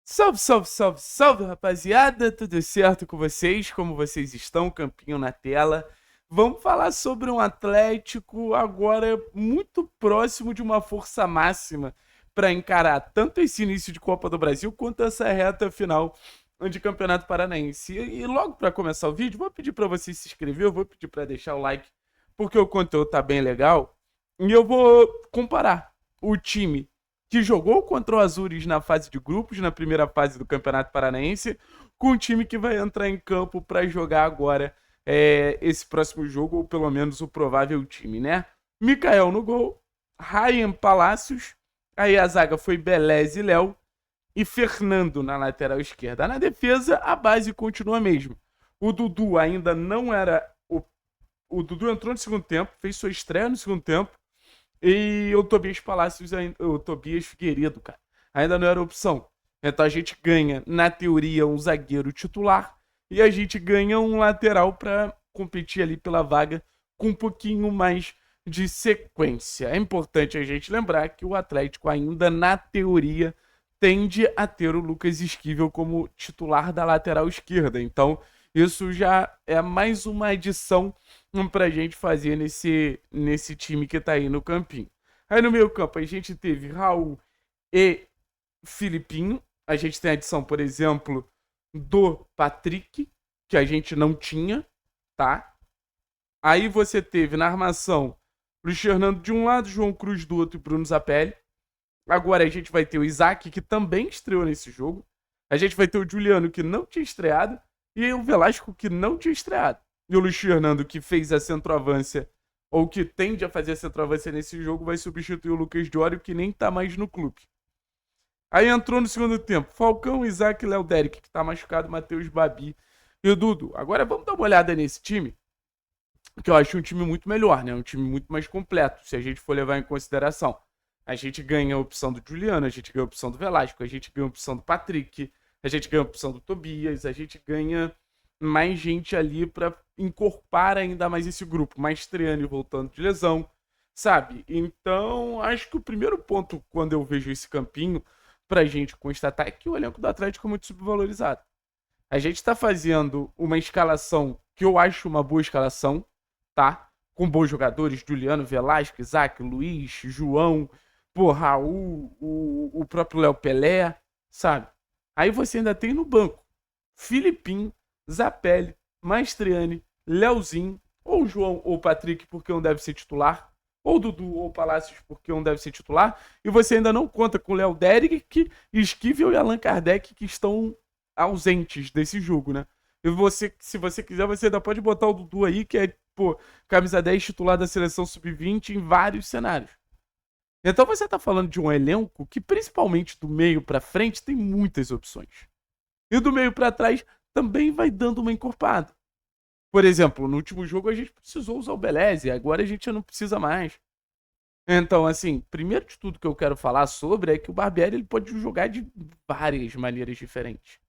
Salve, salve, salve, salve, rapaziada! Tudo certo com vocês? Como vocês estão? Campinho na tela. Vamos falar sobre um Atlético agora muito próximo de uma força máxima para encarar tanto esse início de Copa do Brasil quanto essa reta final de Campeonato Paranaense. E logo para começar o vídeo, vou pedir para você se inscrever, vou pedir para deixar o like, porque o conteúdo tá bem legal. E eu vou comparar o time que jogou contra o Azures na fase de grupos, na primeira fase do Campeonato Paranaense, com o time que vai entrar em campo para jogar agora esse próximo jogo, ou pelo menos o provável time, né? Mikael no gol, Ryan Palacios, aí a zaga foi Belez e Léo, e Fernando na lateral esquerda. Na defesa, a base continua a mesma. O Dudu ainda não era... O Dudu entrou no segundo tempo, fez sua estreia no segundo tempo, e o Tobias Palacios, o Tobias Figueiredo, cara, ainda não era opção. Então a gente ganha, na teoria, um zagueiro titular e a gente ganha um lateral para competir ali pela vaga com um pouquinho mais de sequência. É importante a gente lembrar que o Atlético ainda, na teoria, tende a ter o Lucas Esquivel como titular da lateral esquerda. Então isso já é mais uma adição pra gente fazer nesse time que tá aí no campinho. Aí no meio campo a gente teve Raul e Filipinho. A gente tem a adição, por exemplo, do Patrick, que a gente não tinha, tá? Aí você teve na armação Luiz Fernando de um lado, João Cruz do outro e Bruno Zapelli. Agora a gente vai ter o Isaac, que também estreou nesse jogo. A gente vai ter o Juliano, que não tinha estreado, e o Velasco, que não tinha estreado. E o Luiz Fernando, que fez a centroavância, ou que tende a fazer a centroavância nesse jogo, vai substituir o Lucas Diório, que nem tá mais no clube. Aí entrou no segundo tempo Falcão, Isaac, Léo Derek, que tá machucado, Matheus Babi e o Dudu. Agora vamos dar uma olhada nesse time, que eu acho um time muito melhor, né? Um time muito mais completo, se a gente for levar em consideração. A gente ganha a opção do Juliano, a gente ganha a opção do Velasco, a gente ganha a opção do Patrick, a gente ganha a opção do Tobias, a gente ganha mais gente ali para encorpar ainda mais esse grupo, mais Triani voltando de lesão, sabe? Então, acho que o primeiro ponto, quando eu vejo esse campinho, pra gente constatar é que o elenco do Atlético é muito subvalorizado. A gente tá fazendo uma escalação que eu acho uma boa escalação, tá? Com bons jogadores, Juliano, Velasco, Isaac, Luiz, João, pô, Raul, o próprio Léo Pelé, sabe? Aí você ainda tem no banco Filipinho, Zapelli, Mastriani, Leozinho, ou João ou Patrick, porque um deve ser titular, ou Dudu ou Palácios, porque um deve ser titular, e você ainda não conta com Léo Derek, Esquivel e Allan Kardec, que estão ausentes desse jogo, né? E você, se você quiser, você ainda pode botar o Dudu aí, que é, pô, camisa 10 titular da seleção sub-20 em vários cenários. Então você tá falando de um elenco que, principalmente do meio pra frente, tem muitas opções. E do meio pra trás também vai dando uma encorpada. Por exemplo, no último jogo a gente precisou usar o Beleze, agora a gente já não precisa mais. Então, assim, primeiro de tudo que eu quero falar sobre é que o Barbieri ele pode jogar de várias maneiras diferentes,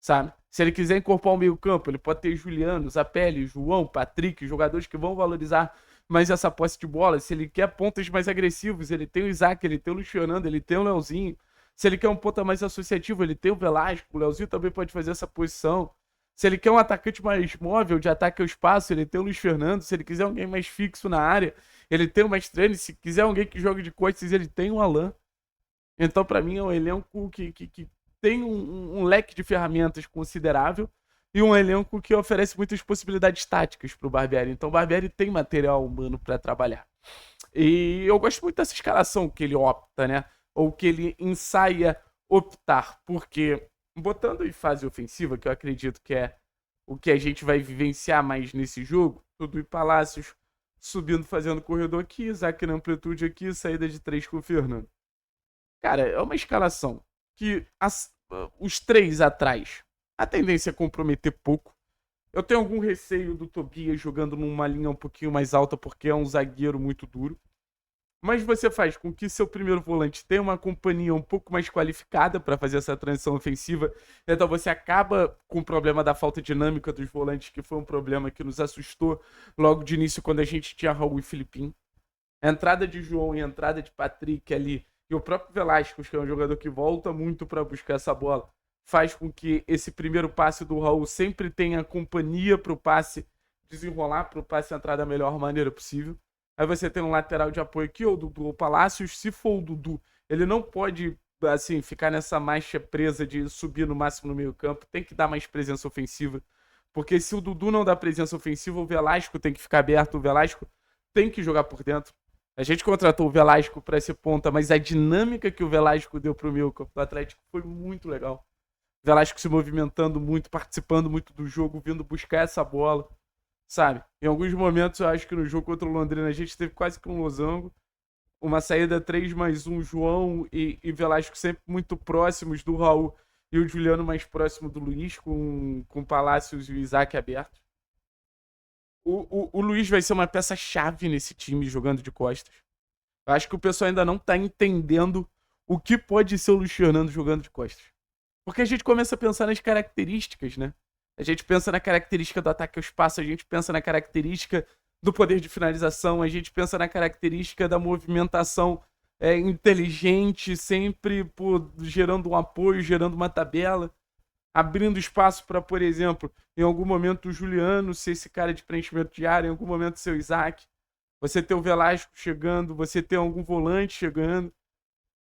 sabe? Se ele quiser incorporar o meio campo, ele pode ter Juliano, Zapelli, João, Patrick, jogadores que vão valorizar mais essa posse de bola. Se ele quer pontas mais agressivos, ele tem o Isaac, ele tem o Luiz Fernando, ele tem o Leozinho. Se ele quer um ponta mais associativo, ele tem o Velasco, o Leozinho também pode fazer essa posição. Se ele quer um atacante mais móvel, de ataque ao espaço, ele tem o Luiz Fernando. Se ele quiser alguém mais fixo na área, ele tem o Mastrani. Se quiser alguém que jogue de costas, ele tem o Alan. Então, para mim, é um elenco que tem um leque de ferramentas considerável e um elenco que oferece muitas possibilidades táticas para o Barbieri. Então, o Barbieri tem material humano para trabalhar. E eu gosto muito dessa escalação que ele opta, né? Ou que ele ensaia optar, porque botando em fase ofensiva, que eu acredito que é o que a gente vai vivenciar mais nesse jogo, Dudu e Palácios subindo, fazendo corredor aqui, Isaac na amplitude aqui, saída de 3 com o Fernando. Cara, é uma escalação que os três atrás, a tendência é comprometer pouco. Eu tenho algum receio do Tobias jogando numa linha um pouquinho mais alta, porque é um zagueiro muito duro. Mas você faz com que seu primeiro volante tenha uma companhia um pouco mais qualificada para fazer essa transição ofensiva. Então você acaba com o problema da falta dinâmica dos volantes, que foi um problema que nos assustou logo de início quando a gente tinha Raul e Filipinho. A entrada de João e a entrada de Patrick ali e o próprio Velasquez, que é um jogador que volta muito para buscar essa bola, faz com que esse primeiro passe do Raul sempre tenha companhia para o passe desenrolar, para o passe entrar da melhor maneira possível. Aí você tem um lateral de apoio aqui, ou o Dudu ou o Palácios. Se for o Dudu, ele não pode assim ficar nessa marcha presa de subir no máximo no meio campo, tem que dar mais presença ofensiva. Porque se o Dudu não dá presença ofensiva, o Velasco tem que ficar aberto, o Velasco tem que jogar por dentro. A gente contratou o Velasco para ser ponta, mas a dinâmica que o Velasco deu para o meio campo do Atlético foi muito legal. O Velasco se movimentando muito, participando muito do jogo, vindo buscar essa bola, sabe? Em alguns momentos, eu acho que no jogo contra o Londrina, a gente teve quase que um losango. Uma saída 3+1, João e Velasco sempre muito próximos do Raul e o Juliano mais próximo do Luiz, com Palácios e o Isaac abertos. O Luiz vai ser uma peça-chave nesse time jogando de costas. Eu acho que o pessoal ainda não tá entendendo o que pode ser o Luiz Fernando jogando de costas. Porque a gente começa a pensar nas características, né? A gente pensa na característica do ataque ao espaço, a gente pensa na característica do poder de finalização, a gente pensa na característica da movimentação inteligente, sempre gerando um apoio, gerando uma tabela, abrindo espaço para, por exemplo, em algum momento o Juliano ser esse cara de preenchimento de área, em algum momento ser o Isaac, você ter o Velasco chegando, você ter algum volante chegando.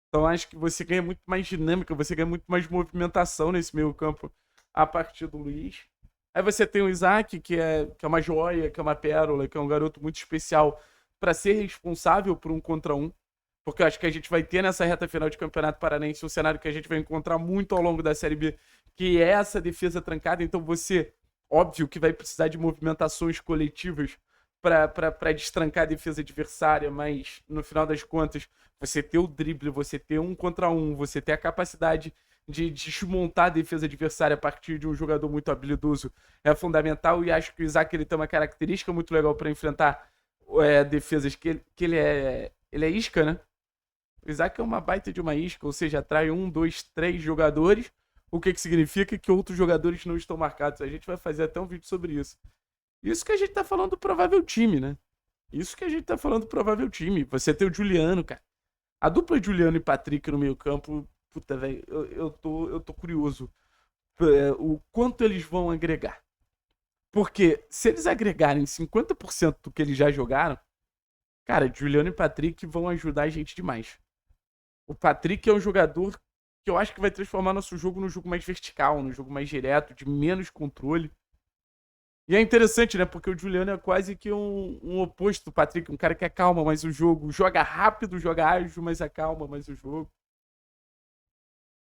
Então acho que você ganha muito mais dinâmica, você ganha muito mais movimentação nesse meio campo a partir do Luiz. Aí você tem o Isaac, que é uma joia, que é uma pérola, que é um garoto muito especial para ser responsável por 1 contra 1. Porque eu acho que a gente vai ter nessa reta final de Campeonato Paranaense um cenário que a gente vai encontrar muito ao longo da Série B, que é essa defesa trancada. Então você, óbvio que vai precisar de movimentações coletivas para destrancar a defesa adversária, mas no final das contas, você ter o drible, você ter 1 contra 1, você ter a capacidade de desmontar a defesa adversária a partir de um jogador muito habilidoso é fundamental. E acho que o Isaac ele tem uma característica muito legal para enfrentar defesas que ele é isca, né? O Isaac é uma baita de uma isca, ou seja, atrai 1, 2, 3 jogadores, o que significa que outros jogadores não estão marcados. A gente vai fazer até um vídeo sobre isso. Isso que a gente tá falando do provável time, né? Isso que a gente tá falando do provável time. Você tem o Juliano, cara. A dupla Juliano e Patrick no meio campo, puta, velho, eu tô curioso o quanto eles vão agregar. Porque se eles agregarem 50% do que eles já jogaram, cara, Juliano e Patrick vão ajudar a gente demais. O Patrick é um jogador que eu acho que vai transformar nosso jogo num jogo mais vertical, num jogo mais direto, de menos controle. E é interessante, né? Porque o Juliano é quase que um oposto do Patrick, um cara que acalma mais o jogo, joga rápido, joga ágil, mas acalma mais o jogo.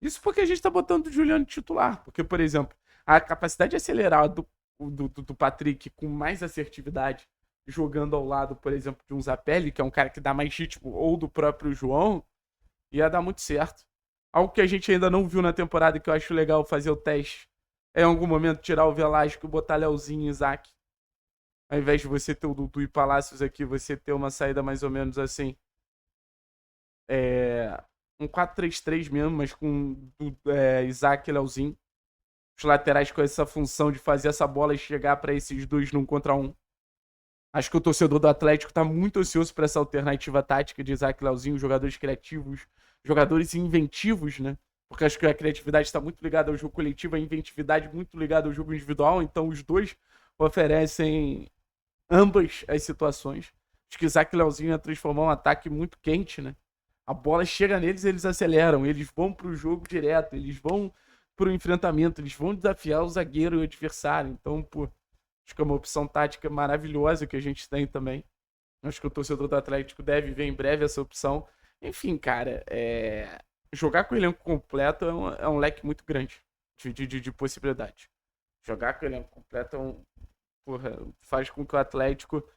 Isso porque a gente tá botando o Juliano titular. Porque, por exemplo, a capacidade de acelerar do Patrick com mais assertividade, jogando ao lado, por exemplo, de um Zapelli, que é um cara que dá mais ritmo, ou do próprio João, ia dar muito certo. Algo que a gente ainda não viu na temporada e que eu acho legal fazer o teste é em algum momento tirar o Velasco e botar Leozinho e Isaac. Ao invés de você ter o Dudu e Palácios aqui, você ter uma saída mais ou menos assim. Um 4-3-3 mesmo, mas com Isaac e Leozinho. Os laterais com essa função de fazer essa bola e chegar para esses dois num contra um. Acho que o torcedor do Atlético está muito ansioso para essa alternativa tática de Isaac e Leozinho, jogadores criativos, jogadores inventivos, né? Porque acho que a criatividade está muito ligada ao jogo coletivo, a inventividade muito ligada ao jogo individual, então os dois oferecem ambas as situações. Acho que Isaac e Leozinho ia transformar um ataque muito quente, né? A bola chega neles, eles aceleram, eles vão pro jogo direto, eles vão pro enfrentamento, eles vão desafiar o zagueiro e o adversário. Então, pô, acho que é uma opção tática maravilhosa que a gente tem também. Acho que o torcedor do Atlético deve ver em breve essa opção. Enfim, cara, jogar com o elenco completo é um leque muito grande de possibilidade. Jogar com o elenco completo faz com que o Atlético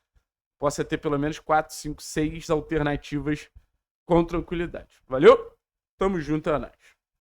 possa ter pelo menos 4, 5, 6 alternativas com tranquilidade. Valeu? Tamo junto, é nóis.